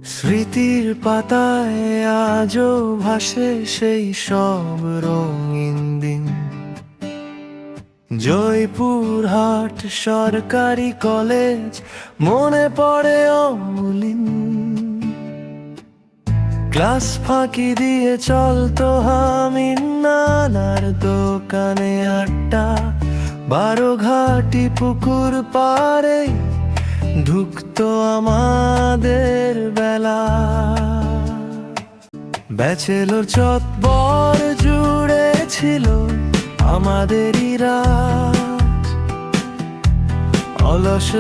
স্মৃতির পাতায় আজও ভাসে সেই সব রঙিন দিন। জয়পুরহাট সরকারি কলেজ মনে পড়ে অমলিন। ক্লাস ফাঁকি দিয়ে চলতো হামিন নানার দোকানে আড্ডা। 12 ঘাটি পুকুর পাড়ে ঢুকতো আমাদের বেলা। ব্যাচেলর চত্বর জুড়ে ছিল আমাদেরই রাত। অলস